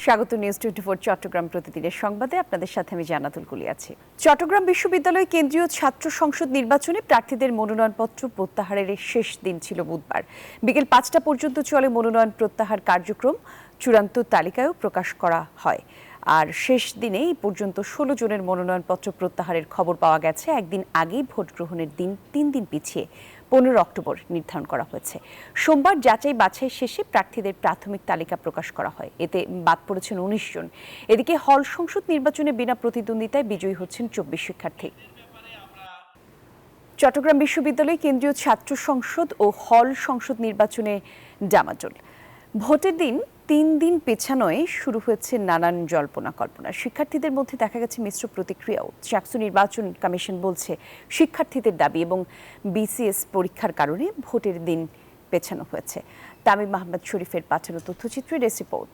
স্বাগত নিউজ 24 চট্টগ্রাম প্রতিদিনের সংবাদে আপনাদের সাথে আমি জান্নাতুল কুলি আছি। চট্টগ্রাম বিশ্ববিদ্যালয় কেন্দ্রীয় ছাত্র সংসদ নির্বাচনে প্রার্থীদের মনোনয়নপত্র প্রত্যাহারের শেষ দিন ছিল বুধবার। বিকেল 5টা পর্যন্ত চলে মনোনয়ন প্রত্যাহার কার্যক্রম। চূড়ান্ত তালিকায়ও প্রকাশ করা হয়। আর শেষ দিনে এই পর্যন্ত 16 জনের মনোনয়নপত্র প্রত্যাহারের খবর পাওয়া গেছে। একদিন আগেই ভোট গ্রহণের দিন 3 দিন পিছিয়ে 15 অক্টোবর নির্ধারণ করা হয়েছে। সোমবার যাচাই বাছাই শেষে প্রার্থীদের প্রাথমিক তালিকা প্রকাশ করা হয়। এতে বাদ পড়েছেন 19 জন। এদিকে হল সংসদ নির্বাচনে বিনা প্রতিদ্বন্দ্বিতায় বিজয়ী হচ্ছেন 24 শিক্ষার্থী। চট্টগ্রাম বিশ্ববিদ্যালয় কেন্দ্রীয় ছাত্র সংসদ ও হল সংসদ নির্বাচনে ডামাডোল। ভোটের দিন 3 দিন পেছানোয় শুরু হয়েছে নানান জল্পনা কল্পনা। শিক্ষার্থীদের মধ্যে দেখা গেছে মিশ্র প্রতিক্রিয়াও। চাকসু নির্বাচন কমিশন বলছে শিক্ষার্থীদের দাবি এবং বিসিএস পরীক্ষার কারণে ভোটের দিন পেছানো হয়েছে। তামিম আহমেদ শরীফের পাঠানো তথ্যচিত্রের রিপোর্ট।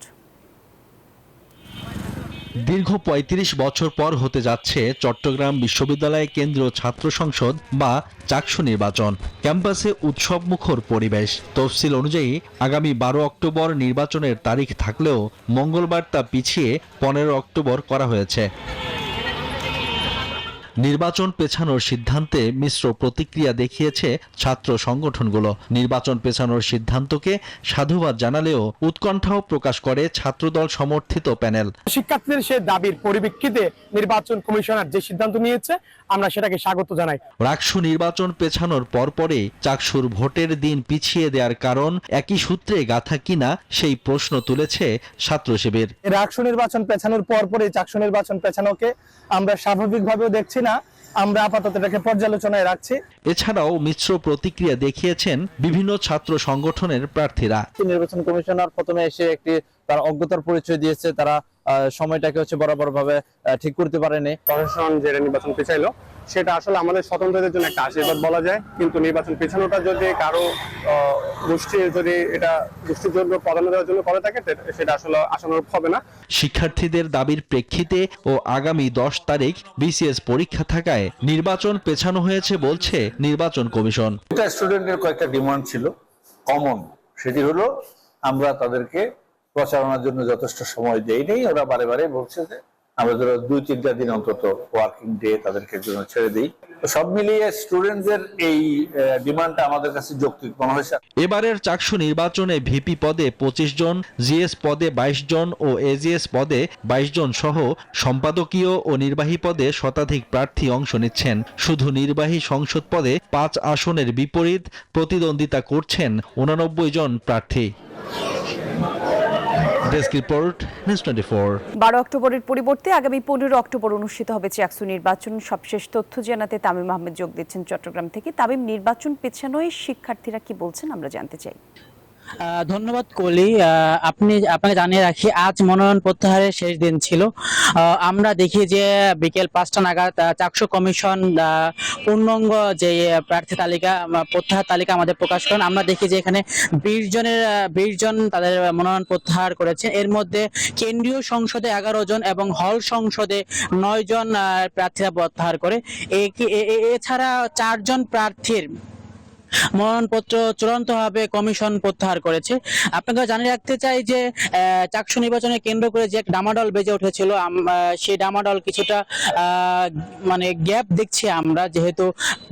দীর্ঘ ৩৫ বছর পর হতে যাচ্ছে চট্টগ্রাম বিশ্ববিদ্যালয় কেন্দ্রীয় ছাত্র সংসদ বা চাকসু নির্বাচন। ক্যাম্পাসে উৎসবমুখর পরিবেশ। তফসিল অনুযায়ী আগামী 12 অক্টোবর নির্বাচনের তারিখ থাকলেও মঙ্গলবার তা পিছিয়ে 15 অক্টোবর করা হয়েছে। নির্বাচন পেছানোর সিদ্ধান্তে মিশ্র প্রতিক্রিয়া দেখিয়েছে ছাত্র সংগঠনগুলো। নির্বাচন পেছানোর সিদ্ধান্তকে সাধুবাদ জানালেও উৎকণ্ঠাও প্রকাশ করে ছাত্রদল সমর্থিত প্যানেল। শিক্ষার্থীদের সে দাবির পরিপ্রেক্ষিতে নির্বাচন কমিশনার যে সিদ্ধান্ত নিয়েছে আমরা সেটাকে স্বাগত জানাই। রাকসু নির্বাচন পেছানোর পরপরই চাকসুর ভোটের দিন পিছিয়ে দেওয়ার কারণ একই সূত্রে গাঁথা কিনা সেই প্রশ্ন তুলেছে ছাত্র শিবির। রাকসু নির্বাচন পেছানোর পরপরই চাকসু নির্বাচন পেছানোকে আমরা স্বাভাবিকভাবেও দেখছি না, আমরা আপাতত এটাকে পর্যালোচনায় রাখছি। এছাড়াও মিশ্র প্রতিক্রিয়া দেখিয়েছেন বিভিন্ন ছাত্র সংগঠনের প্রার্থীরা। নির্বাচন কমিশনার প্রথমে এসে একটি তার অজ্ঞতার পরিচয় দিয়েছে, তারা সময়টাকে বরাবর ভাবে ঠিক করতে পারেনি। প্রশাসন যেটা নির্বাচন পেছাইলো সেটা আসলে আমাদের স্বতন্ত্রদের জন্য একটা আশীর্বাদ বলা যায়, কিন্তু নির্বাচন পেছানোটা যদি কারো গোষ্ঠী যদি এটা গোষ্ঠীর জন্য প্রাধান্য দেওয়ার জন্য করে থাকে সেটা আসলে আশানুরূপ হবে না। শিক্ষার্থীদের দাবির প্রেক্ষিতে ও আগামী 10 তারিখ বিসিএস পরীক্ষা থাকায় নির্বাচন পেছানো হয়েছে বলছে নির্বাচন কমিশন। স্টুডেন্টের কয়েকটা ডিমান্ড ছিল কমন, সেটি হলো আমরা তাদেরকে প্রচারণার জন্য যথেষ্ট সময় দেই নেই। ওরা বারে বারে বলছে যে আমরা ধরো 2-3টা দিন অন্তত ওয়ার্কিং ডে তাদেরকে জন্য ছেড়ে দিই। সব মিলিয়ে স্টুডেন্টদের এই ডিমান্ডটা আমাদের কাছে যৌক্তিক মনে হয়েছে। এবারের চাকসু নির্বাচনে ভিপি পদে 25 জন, জিএস পদে 22 জন ও এজিএস পদে 22 জন সহ সম্পাদকীয় ও নির্বাহী পদে শতাধিক প্রার্থী অংশ নিচ্ছেন। শুধু নির্বাহী সংসদ পদে 5 আসনের বিপরীত প্রতিদ্বন্দ্বিতা করছেন 89 জন প্রার্থী। Desk report, news 24। 12 অক্টোবরের পরিবর্তে আগামী 15 অক্টোবর অনুষ্ঠিত হবে চাকসু নির্বাচন। সবশেষ তথ্য জানাতে তামিম আহমেদ যোগ দিচ্ছেন চট্টগ্রাম থেকে। তামিম, নির্বাচন পেছানোয় শিক্ষার্থীরা কি বলছেন আমরা জানতে চাই। ধন্যবাদ কলি। আপনাকে জানিয়ে রাখি, আজ মনোনয়ন প্রত্যাহারের শেষ দিন ছিল। আমরা দেখি যে বিকেল 5টা নাগাদ চাকসু কমিশন পূর্ণাঙ্গ যে প্রার্থী তালিকা প্রত্যাহার তালিকা আমাদের প্রকাশ করেন। আমরা দেখি যে এখানে 20 জন তাদের মনোনয়ন প্রত্যাহার করেছেন। এর মধ্যে কেন্দ্রীয় সংসদে 11 জন এবং হল সংসদে 9 জন প্রার্থীরা প্রত্যাহার করে। এছাড়া 4 জন প্রার্থীর মনোনয়নপত্র চূড়ান্তভাবে কমিশন প্রত্যাহার করেছে। আপনাকে জানিয়ে রাখতে চাই যে চাকসু নির্বাচনে কেন্দ্র করে যে ডামাডোল বেজে উঠেছিল, সেই ডামাডোল কিছুটা গ্যাপ দেখছি আমরা, যেহেতু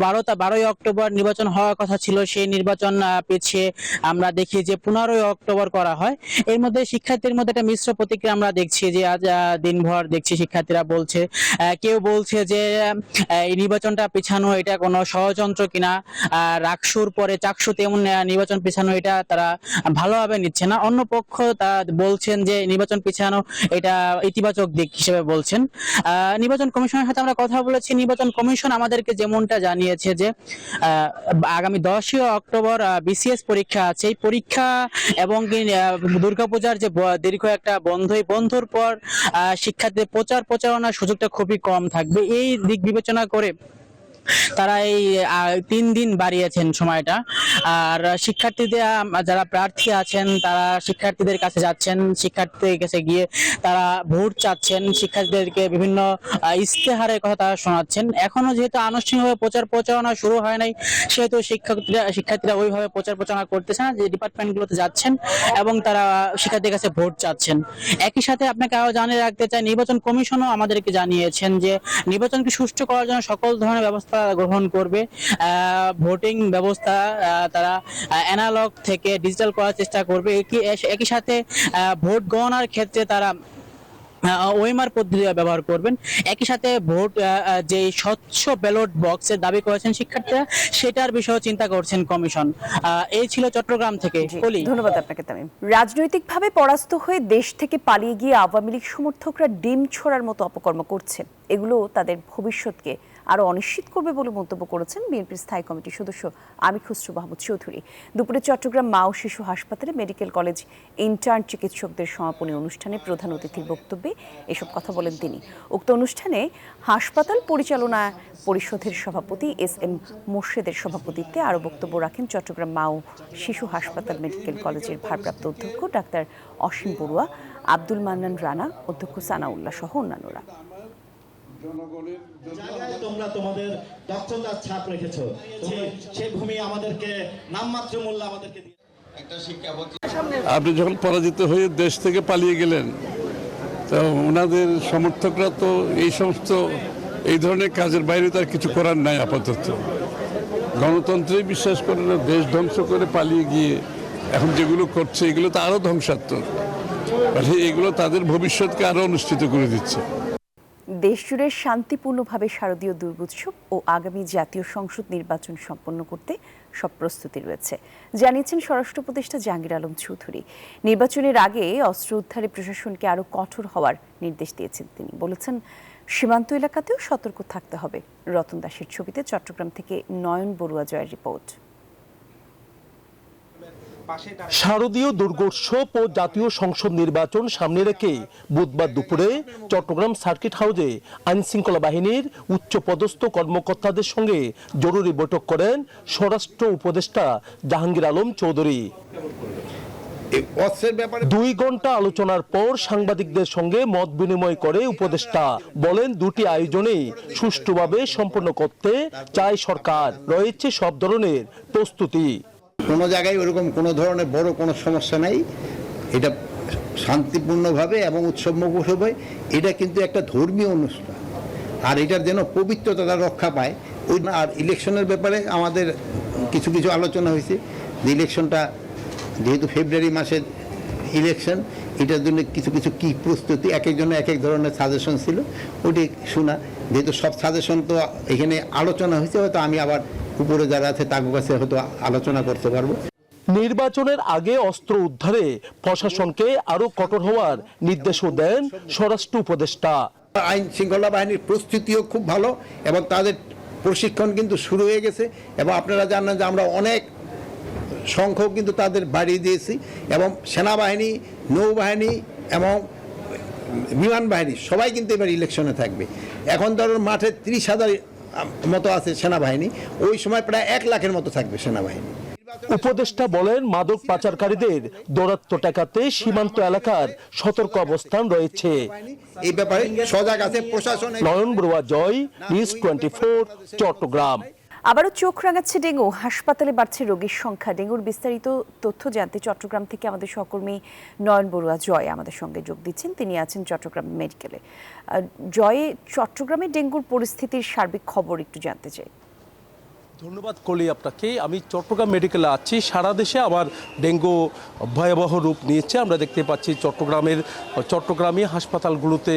12ই অক্টোবর নির্বাচন হওয়ার কথা ছিল, সেই নির্বাচন পিছিয়ে আমরা দেখি যে 15ই অক্টোবর করা হয়। এর মধ্যে শিক্ষার্থীর মধ্যে একটা মিশ্র প্রতিক্রিয়া আমরা দেখছি যে আজ দিনভর দেখছি শিক্ষার্থীরা বলছে, কেউ বলছে যে এই নির্বাচনটা পিছানো এটা কোনো ষড়যন্ত্র কিনা, রাকসুর পরে চাকসুতে এমন নির্বাচন পিছানো এটা তারা ভালোভাবে নিচ্ছে না। অন্য পক্ষ বলছেন যে নির্বাচন পিছানো এটা ইতিবাচক দিক হিসেবে বলছেন। নির্বাচন কমিশনের সাথে আমরা কথা বলেছি। নির্বাচন কমিশন আমাদেরকে যেমনটা জানিয়েছে যে আগামী 10ই অক্টোবর বিসিএস পরীক্ষা আছে। এই পরীক্ষা এবং দুর্গাপূজার যে দীর্ঘ একটা বন্ধ, এই বন্ধর পর শিক্ষার্থীদের প্রচারণার সুযোগটা খুবই কম থাকবে। এই দিক বিবেচনা করে তারা এই 3 দিন বাড়িয়েছেন সময়টা। আর শিক্ষার্থীদের যারা প্রার্থী আছেন তারা শিক্ষার্থীদের কাছে যাচ্ছেন, শিক্ষার্থীদের কাছে গিয়ে তারা ভোট চাচ্ছেন, শিক্ষার্থীদেরকে বিভিন্ন ইশতেহারের কথা তারা শোনাচ্ছেন। এখনো যেহেতু আনুষ্ঠানিকভাবে প্রচার প্রচারণা শুরু হয় নাই, সেহেতু শিক্ষার্থীরা ওইভাবে প্রচার প্রচারণা করতেছে না, যে ডিপার্টমেন্টগুলোতে যাচ্ছেন এবং তারা শিক্ষার্থীদের কাছে ভোট চাচ্ছেন। একই সাথে আপনাকে আরো জানিয়ে রাখতে চাই, নির্বাচন কমিশনও আমাদেরকে জানিয়েছেন যে নির্বাচনকে সুষ্ঠু করার জন্য সকল ধরনের ব্যবস্থা গ্রহণ করবে। ভোটিং ব্যবস্থা তারা অ্যানালগ থেকে ডিজিটাল করার চেষ্টা করবে। একই সাথে ভোট গণনার ক্ষেত্রে তারা ওএমআর পদ্ধতি ব্যবহার করবেন। একই সাথে ভোট যে স্বচ্ছ ব্যালট বক্সের দাবি করেছেন শিক্ষার্থীরা, সেটার বিষয়েও চিন্তা করছেন কমিশন। এই ছিল চট্টগ্রাম থেকে কলি। ধন্যবাদ আপনাকে তামিম। রাজনৈতিকভাবে পরাস্ত হয়ে দেশ থেকে পালিয়ে গিয়ে আওয়ামী লীগ সমর্থকরা ডিম ছোড়ার মতো অপকর্ম করছে, এগুলো তাদের ভবিষ্যৎকে আরো অনিশ্চিত করবে বলে মন্তব্য করেছেন বিএনপির স্থায়ী কমিটির সদস্য আমির খসরু মাহমুদ চৌধুরী। দুপুরে চট্টগ্রাম মা ও শিশু হাসপাতালে মেডিকেল কলেজ ইন্টার্ন চিকিৎসকদের সমাপনী অনুষ্ঠানে প্রধান অতিথির বক্তব্যে এসব কথা বলেন তিনি। উক্ত অনুষ্ঠানে হাসপাতাল পরিচালনা পরিষদের সভাপতি এস.এম. মোর্শেদের সভাপতিত্বে আরও বক্তব্য রাখেন চট্টগ্রাম মা ও শিশু হাসপাতাল মেডিকেল কলেজের ভারপ্রাপ্ত অধ্যক্ষ ডাক্তার অসীম বড়ুয়া, আব্দুল মান্নান রানা, অধ্যক্ষ সানাউল্লাহ সহ অন্যান্যরা। জায়গায় তোমরা তোমাদের দক্ষতার ছাপ রেখেছো, সেই ভূমি আমাদেরকে নামমাত্র মূল্য আমাদেরকে একটা শিক্ষা। আপনি যখন পরাজিত হয়ে দেশ থেকে পালিয়ে গেলেন, তো ওনাদের সমর্থকরা তো এই সমস্ত এই ধরনের কাজের বাইরে তার কিছু করার নাই। আপাতত গণতন্ত্রেই বিশ্বাস করে না, দেশ ধ্বংস করে পালিয়ে গিয়ে এখন যেগুলো করছে এগুলো তো আরো ধ্বংসাত্মক। এগুলো তাদের ভবিষ্যৎকে আরো অনুষ্ঠিত করে দিচ্ছে। দেশজুড়ে শান্তিপূর্ণভাবে শারদীয় দুর্গোৎসব ও আগামী জাতীয় সংসদ নির্বাচন সম্পন্ন করতে সব প্রস্তুতি রয়েছে, জানিয়েছেন স্বরাষ্ট্র উপদেষ্টা জাহাঙ্গীর আলম চৌধুরী। নির্বাচনের আগে অস্ত্র উদ্ধারে প্রশাসনকে আরও কঠোর হওয়ার নির্দেশ দিয়েছেন তিনি। বলেছেন, সীমান্ত এলাকাতেও সতর্ক থাকতে হবে। রতন দাসের ছবিতে চট্টগ্রাম থেকে নয়ন বড়ুয়া জয়ের রিপোর্ট। শারদীয় দুর্গোৎসব ও জাতীয় সংসদ নির্বাচন সামনে রেখে বুধবার দুপুরে চট্টগ্রাম সার্কিট হাউসে আইনশৃঙ্খলা বাহিনীর উচ্চপদস্থ কর্মকর্তাদের সঙ্গে জরুরি বৈঠক করেন স্বরাষ্ট্র উপদেষ্টা জাহাঙ্গীর আলম চৌধুরী। 2 ঘন্টা আলোচনার পর সাংবাদিকদের সঙ্গে মত বিনিময় করে উপদেষ্টা বলেন, দুটি আয়োজনেই সুষ্ঠুভাবে সম্পন্ন করতে চায় সরকার। রয়েছে সব ধরনের প্রস্তুতি। কোনো জায়গায় ওরকম কোনো ধরনের বড় কোনো সমস্যা নাই। এটা শান্তিপূর্ণভাবে এবং উৎসবমুখর, এটা কিন্তু একটা ধর্মীয় অনুষ্ঠান, আর এটার যেন পবিত্রতা রক্ষা পায়। আর ইলেকশনের ব্যাপারে আমাদের কিছু কিছু আলোচনা হয়েছে, যে ইলেকশনটা যেহেতু ফেব্রুয়ারি মাসের ইলেকশন, এটার জন্য কিছু কিছু কী প্রস্তুতি, এক একজনের এক এক ধরনের সাজেশন ছিল, ওটি শোনা। যেহেতু সব সাজেশন তো এখানে আলোচনা হয়েছে, হয়তো আমি আবার উপরে যারা আছে তার কাছে হয়তো আলোচনা করতে পারবো। নির্বাচনের আগে অস্ত্র উদ্ধারে প্রশাসনকে আরো কঠোর হওয়ার নির্দেশও দেন স্বরাষ্ট্র উপদেষ্টা। আইন শৃঙ্খলা বাহিনীর প্রস্তুতিও খুব ভালো এবং তাদের প্রশিক্ষণ কিন্তু শুরু হয়ে গেছে, এবং আপনারা জানেন যে আমরা অনেক সংখ্যক কিন্তু তাদের বাড়িয়ে দিয়েছি, এবং সেনাবাহিনী, নৌবাহিনী এবং বিমান বাহিনী সবাই কিন্তু এবার ইলেকশনে থাকবে। এখন ধরুন মাঠে 30,000 মতো আছে সেনাবাহিনী, ওই সময় প্রায় 1 লাখের মতো থাকবে সেনাবাহিনী। উপদেষ্টা বলেন, মাদক পাচারকারীদের দৌরাত্ম্য ঠেকাতে সীমান্ত এলাকার সতর্ক অবস্থান রয়েছে। এই ব্যাপারে সজাগ আছে প্রশাসন। নয়ন বড়ুয়া জয়, নিউজ 24, চট্টগ্রাম। আবারও চোখ রাঙাচ্ছে ডেঙ্গু, হাসপাতালে বাড়ছে রোগীর সংখ্যা। ডেঙ্গুর বিস্তারিত তথ্য জানতে চট্টগ্রাম থেকে আমাদের সহকর্মী নয়ন বড়ুয়া জয় আমাদের সঙ্গে যোগ দিচ্ছেন। তিনি আছেন চট্টগ্রাম মেডিকেলে। জয়ে, চট্টগ্রামে ডেঙ্গুর পরিস্থিতির সার্বিক খবর একটু জানতে চাই। ধন্যবাদ কলি আপনাকে। আমি চট্টগ্রাম মেডিকেলে আছি। সারা দেশে আবার ডেঙ্গু ভয়াবহ রূপ নিয়েছে। আমরা দেখতে পাচ্ছি চট্টগ্রামে হাসপাতালগুলোতে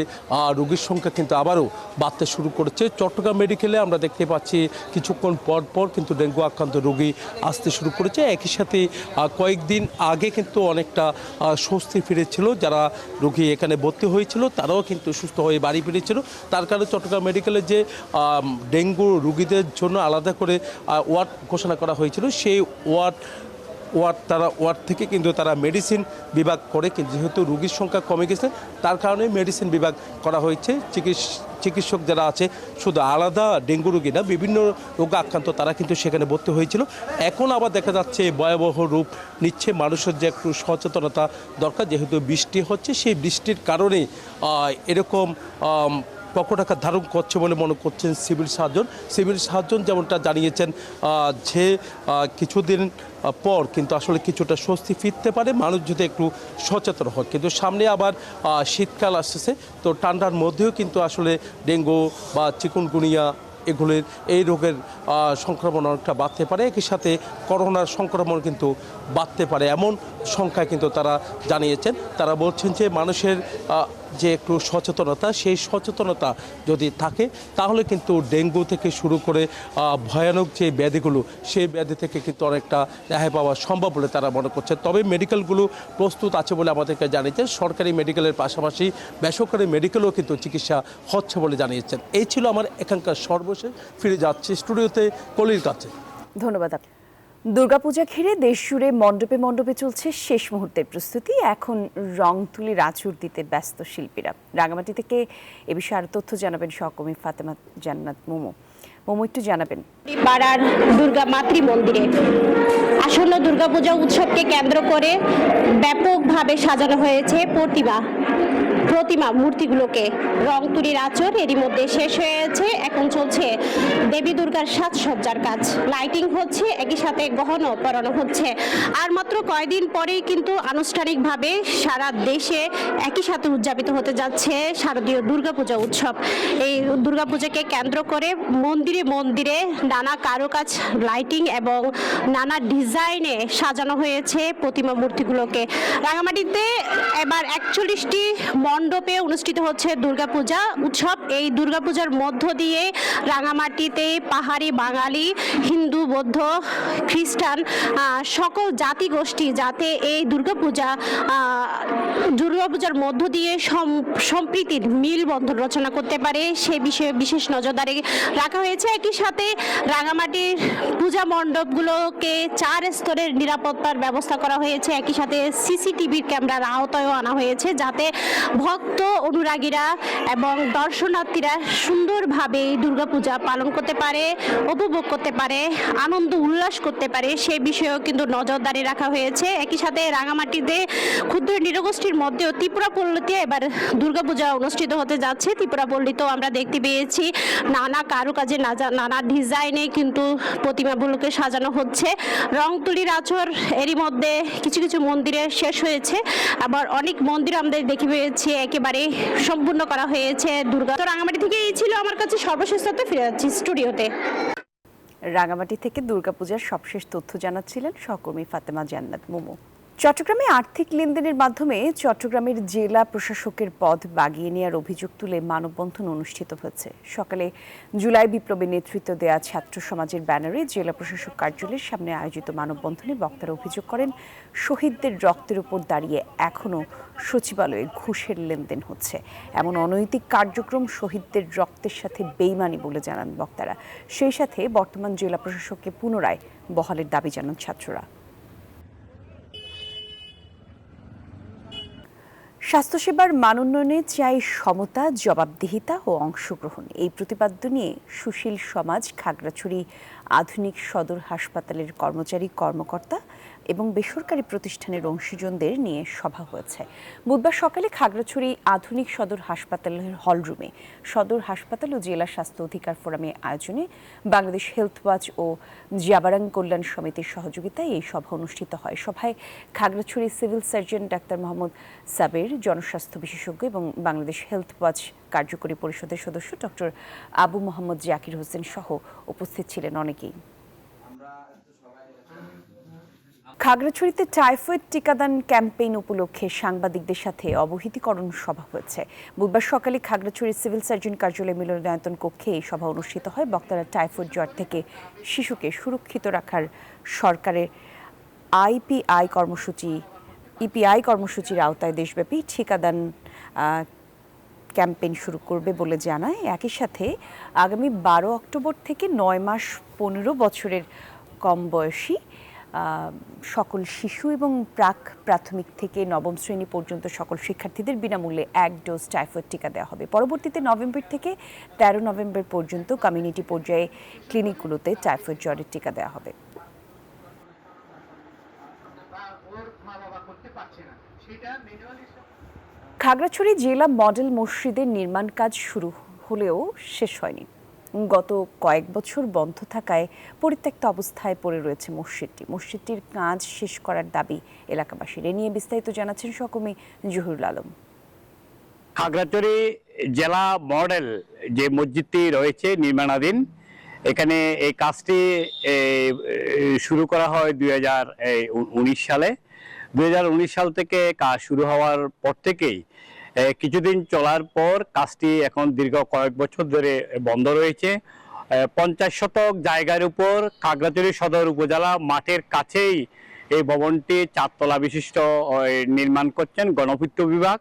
রোগীর সংখ্যা কিন্তু আবারও বাড়তে শুরু করেছে। চট্টগ্রাম মেডিকেলে আমরা দেখতে পাচ্ছি কিছুক্ষণ পর পর কিন্তু ডেঙ্গু আক্রান্ত রোগী আসতে শুরু করেছে। একই সাথে কয়েকদিন আগে কিন্তু অনেকটা স্বস্তি ফিরেছিল, যারা রোগী এখানে ভর্তি হয়েছিল তারাও কিন্তু সুস্থ হয়ে বাড়ি ফিরেছিল। তার কারণে চট্টগ্রাম মেডিকেলে যে ডেঙ্গু রোগীদের জন্য আলাদা করে ওয়ার্ড ঘোষণা করা হয়েছিল, সেই ওয়ার্ড থেকে কিন্তু তারা মেডিসিন বিভাগ করে, কিন্তু যেহেতু রোগীর সংখ্যা কমে গেছে তার কারণে মেডিসিন বিভাগ করা হয়েছে। চিকিৎসক যারা আছে শুধু আলাদা ডেঙ্গু রোগী না, বিভিন্ন রোগে আক্রান্ত তারা কিন্তু সেখানে ভর্তি হয়েছিল। এখন আবার দেখা যাচ্ছে ভয়াবহ রূপ নিচ্ছে। মানুষের যে একটু সচেতনতা দরকার, যেহেতু বৃষ্টি হচ্ছে, সেই বৃষ্টির কারণে এরকম প্রকট ধারণ করছে বলে মনে করছেন সিভিল সার্জন যেমনটা জানিয়েছেন যে কিছুদিন পর কিন্তু আসলে কিছুটা স্বস্তি ফিরতে পারে মানুষ যদি একটু সচেতন হয়। কিন্তু সামনে আবার শীতকাল আসতেছে, তো ঠান্ডার মধ্যেও কিন্তু আসলে ডেঙ্গু বা চিকুনগুনিয়া এগুলির এই রোগের সংক্রমণ অনেকটা বাড়তে পারে, একই সাথে করোনার সংক্রমণ কিন্তু বাড়তে পারে এমন সংখ্যায় কিন্তু তারা জানিয়েছেন। তারা বলছেন যে মানুষের যে একটু সচেতনতা, সেই সচেতনতা যদি থাকে তাহলে কিন্তু ডেঙ্গু থেকে শুরু করে ভয়ানক যে ব্যাধিগুলো, সেই ব্যাধি থেকে কিন্তু অনেকটা রেহাই পাওয়া সম্ভব বলে তারা মনে করছেন। তবে মেডিকেলগুলো প্রস্তুত আছে বলে আমাদেরকে জানিয়েছেন। সরকারি মেডিকেলের পাশাপাশি বেসরকারি মেডিকেলও কিন্তু চিকিৎসা হচ্ছে বলে জানিয়েছেন। এই ছিল আমার এখানকার সর্বশেষ। ফিরে যাচ্ছি স্টুডিওতে কলির কাছে। ধন্যবাদ। দুর্গাপূজা ঘিরে দেশ জুড়ে মণ্ডপে মণ্ডপে চলছে শেষ মুহূর্তের প্রস্তুতি। এখন রং তুলি আঁচড় দিতে ব্যস্ত শিল্পীরা। রাঙামাটি থেকে এ বিষয়ে আরো তথ্য জানাবেন সহকর্মী ফাতেমা জান্নাত মোমো। মোমো, একটু জানাবেন। পাড়ার দুর্গা মাতৃ মন্দিরে আসন্ন দুর্গাপূজা উৎসবকে কেন্দ্র করে ব্যাপকভাবে সাজানো হয়েছে প্রতিমা মূর্তিগুলোকে। রং তুলির আঁচড় এরই মধ্যে শেষ হয়েছে। এখন চলছে দেবী দুর্গার সাজসজ্জার কাজ। লাইটিং হচ্ছে, একই সাথে গহনাও পরানো হচ্ছে। আর মাত্র কয়েকদিন পরেই কিন্তু আনুষ্ঠানিকভাবে সারা দেশে একই সাথে উদযাপিত হতে যাচ্ছে শারদীয় দুর্গাপূজা উৎসব। এই দুর্গাপূজাকে কেন্দ্র করে মন্দিরে মন্দিরে নানা কারুকাজ, লাইটিং এবং নানা ডিজাইনে সাজানো হয়েছে প্রতিমা মূর্তিগুলোকে। রাঙামাটিতে এবার 41টি মণ্ডপে অনুষ্ঠিত হচ্ছে দুর্গাপূজা উৎসব। এই দুর্গাপূজার মধ্য দিয়ে রাঙামাটিতে পাহাড়ি, বাঙালি, হিন্দু, বৌদ্ধ, খ্রিস্টান সকল জাতিগোষ্ঠী যাতে এই দুর্গাপূজার মধ্য দিয়ে সম্প্রীতির মিলবন্ধন রচনা করতে পারে সে বিষয়ে বিশেষ নজরদারি রাখা হয়েছে। একই সাথে রাঙামাটির পূজা মণ্ডপগুলোকে 4 স্তরের নিরাপত্তার ব্যবস্থা করা হয়েছে। একই সাথে সিসিটিভির ক্যামেরার আওতায়ও আনা হয়েছে যাতে ভক্ত, অনুরাগীরা এবং দর্শনার্থীরা সুন্দরভাবে এই দুর্গাপূজা পালন করতে পারে, উপভোগ করতে পারে, আনন্দ উল্লাস করতে পারে সেই বিষয়েও কিন্তু নজরদারি রাখা হয়েছে। একই সাথে রাঙামাটিতে ক্ষুদ্র নৃগোষ্ঠীর মধ্যেও ত্রিপুরাপল্লীতে এবার দুর্গাপূজা অনুষ্ঠিত হতে যাচ্ছে। ত্রিপুরাপল্লীতেও আমরা দেখতে পেয়েছি নানা কারুকাজে, নানা ডিজাইনে কিন্তু প্রতিমাগুলোকে সাজানো হচ্ছে। রং তুলির আঁচড় এরই মধ্যে কিছু কিছু মন্দিরে শেষ হয়েছে, আবার অনেক মন্দির আমরা দেখতে পেয়েছি একেবারে সম্পূর্ণ করা হয়েছে দুর্গা। তো রাঙামাটি থেকে এই ছিল আমার কাছে সর্বশেষ তথ্য। ফিরে যাচ্ছি স্টুডিওতে। রাঙামাটি থেকে দুর্গাপূজার সবশেষ তথ্য জানাচ্ছিলেন সহকর্মী ফাতেমা জান্নাত মোমো। চট্টগ্রামে আর্থিক লেনদেনের মাধ্যমে চট্টগ্রামের জেলা প্রশাসকের পদ বাগিয়ে নেওয়ার অভিযোগ তুলে মানববন্ধন অনুষ্ঠিত হয়েছে। সকালে জুলাই বিপ্লবে নেতৃত্ব দেয়া ছাত্র সমাজের ব্যানারে জেলা প্রশাসক কার্যালয়ের সামনে আয়োজিত মানববন্ধনে বক্তারা অভিযোগ করেন, শহীদদের রক্তের উপর দাঁড়িয়ে এখনও সচিবালয়ে ঘুষের লেনদেন হচ্ছে। এমন অনৈতিক কার্যক্রম শহীদদের রক্তের সাথে বেইমানি বলে জানান বক্তারা। সেই সাথে বর্তমান জেলা প্রশাসককে পুনরায় বহালের দাবি জানান ছাত্ররা। স্বাস্থ্যসেবার মান উন্নয়নে চাই সমতা, জবাবদিহিতা ও অংশগ্রহণ। এই প্রতিপাদ্য নিয়ে সুশীল সমাজ খাগড়াছড়ি আধুনিক সদর হাসপাতালের কর্মচারী, কর্মকর্তা এবং বেসরকারি প্রতিষ্ঠানের অংশীজনদের নিয়ে সভা হয়েছে। বুধবার সকালে খাগড়াছড়ি আধুনিক সদর হাসপাতালের হলরুমে সদর হাসপাতাল ও জেলা স্বাস্থ্য অধিকার ফোরামের আয়োজনে বাংলাদেশ হেলথ ওয়াচ ও জাবারাং কল্যাণ সমিতির সহযোগিতায় এই সভা অনুষ্ঠিত হয়। সভায় Khagrachari civil surgeon doctor Mohammad Saber, জনস্বাস্থ্য বিশেষজ্ঞ এবং বাংলাদেশ হেলথ ওয়াচ কার্যকরী পরিষদের সদস্য ডক্টর আবু মোহাম্মদ জাকির হোসেন সহ উপস্থিত ছিলেন অনেকেই। খাগড়াছড়িতে টাইফয়েড টিকাদান ক্যাম্পেইন উপলক্ষে সাংবাদিকদের সাথে অবহিতিকরণ সভা হয়েছে। বুধবার সকালে খাগড়াছড়ি সিভিল সার্জন কার্যালয় মিলনায়তন কক্ষে এই সভা অনুষ্ঠিত হয়। বক্তারা টাইফয়েড জ্বর থেকে শিশুকে সুরক্ষিত রাখার সরকারের ইপিআই কর্মসূচির আওতায় দেশব্যাপী টিকাদান ক্যাম্পেইন শুরু করবে বলে জানায়। একই সাথে আগামী 12 অক্টোবর থেকে 9 মাস 15 বছরের কম বয়সী সকল শিশু এবং প্রাক প্রাথমিক থেকে নবম শ্রেণী পর্যন্ত সকল শিক্ষার্থীদের বিনামূল্যে 1 ডোজ টাইফয়েড টিকা দেওয়া হবে। পরবর্তীতে নভেম্বর থেকে 13 নভেম্বর পর্যন্ত কমিউনিটি পর্যায়ে ক্লিনিকগুলোতে টাইফয়েড জ্বরের টিকা দেওয়া হবে। খাগড়াছড়ি জেলা মডেল মসজিদের নির্মাণ কাজ শুরু হলেও শেষ হয়নি। গত কয়েক বছর বন্ধ থাকায় পরিত্যক্ত অবস্থায় পড়ে রয়েছে মসজিদটির কাজ শেষ করার দাবি এলাকাবাসীর। এ নিয়ে বিস্তারিত জানাচ্ছেন সহকর্মী জহুরুল আলম। খাগড়াছড়ি জেলা মডেল যে মসজিদটি রয়েছে নির্মাণাধীন, এখানে এই কাজটি শুরু করা হয় 2019 সালে। 2019 সাল থেকে কাজ শুরু হওয়ার পর থেকেই কিছুদিন চলার পর কাজটি এখন দীর্ঘ কয়েক বছর ধরে বন্ধ রয়েছে। 50 শতক জায়গার উপর খাগড়াছড়ি সদর উপজেলা মাঠের কাছেই এই ভবনটি 4 তলা বিশিষ্ট নির্মাণ করছেন গণপূর্ত বিভাগ।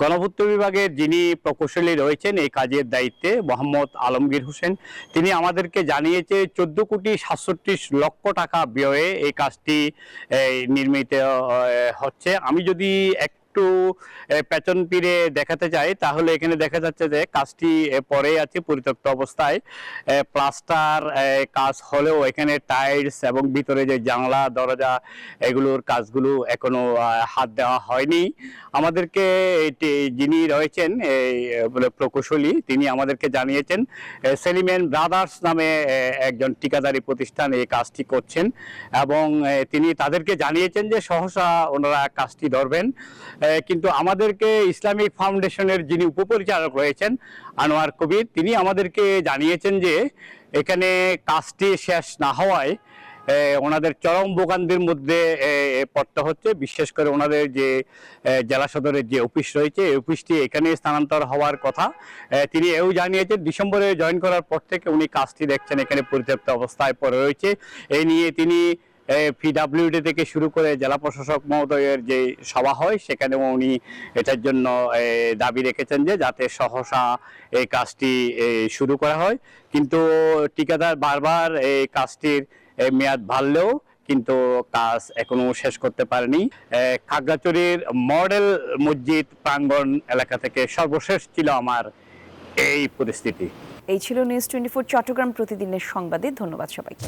গণপূর্ত বিভাগের যিনি প্রকৌশলী রয়েছেন এই কাজের দায়িত্বে মোহাম্মদ আলমগীর হোসেন, তিনি আমাদেরকে জানিয়েছে 14,67,00,000 টাকা ব্যয়ে এই কাজটি নির্মিত হচ্ছে। আমি যদি একটু পেছন ফিরে দেখাতে চাই তাহলে এখানে দেখা যাচ্ছে যে কাজটি পরে আছে পরিত্যক্ত অবস্থায়। প্লাস্টার কাজ হলেও এখানে টাইলস এবং ভিতরে যে জানলা দরজা এগুলোর কাজগুলো এখনো হাত দেওয়া হয়নি। আমাদেরকে যিনি রয়েছেন প্রকৌশলী তিনি আমাদেরকে জানিয়েছেন সেলিমেন ব্রাদার্স নামে একজন ঠিকাদারি প্রতিষ্ঠান এই কাজটি করছেন এবং তিনি তাদেরকে জানিয়েছেন যে সহসা ওনারা কাজটি ধরবেন। কিন্তু আমাদেরকে ইসলামিক ফাউন্ডেশনের যিনি উপপরিচালক রয়েছেন আনোয়ার কবির, তিনি আমাদেরকে জানিয়েছেন যে এখানে কাজটি শেষ না হওয়ায় ওনাদের চরম ভোগান্তির মধ্যে পড়তে হচ্ছে। বিশেষ করে ওনাদের যে জেলা সদরের যে অফিস রয়েছে এই অফিসটি এখানে স্থানান্তর হওয়ার কথা। তিনি এও জানিয়েছেন ডিসেম্বরে জয়েন করার পর থেকে উনি কাজটি দেখছেন এখানে পরিত্যক্ত অবস্থায় পড়ে রয়েছে। এই নিয়ে তিনি পিডব্লিউডি থেকে শুরু করে জেলা প্রশাসক মহোদয়ের যে সভা হয় সেখানেও উনি এটার জন্য দাবি রেখেছেন যে যাতে সহসা এই কাজটি শুরু করা হয়। কিন্তু ঠিকাদার বারবার এই কাজটির মেয়াদ বাড়লেও কিন্তু কাজ এখনো শেষ করতে পারেনি। খাগড়াছড়ির মডেল মসজিদ প্রাঙ্গণ এলাকা থেকে সর্বশেষ ছিল আমার এই পরিস্থিতি। এই ছিল নিউজ 24 চট্টগ্রাম প্রতিদিনের সংবাদে। ধন্যবাদ সবাইকে।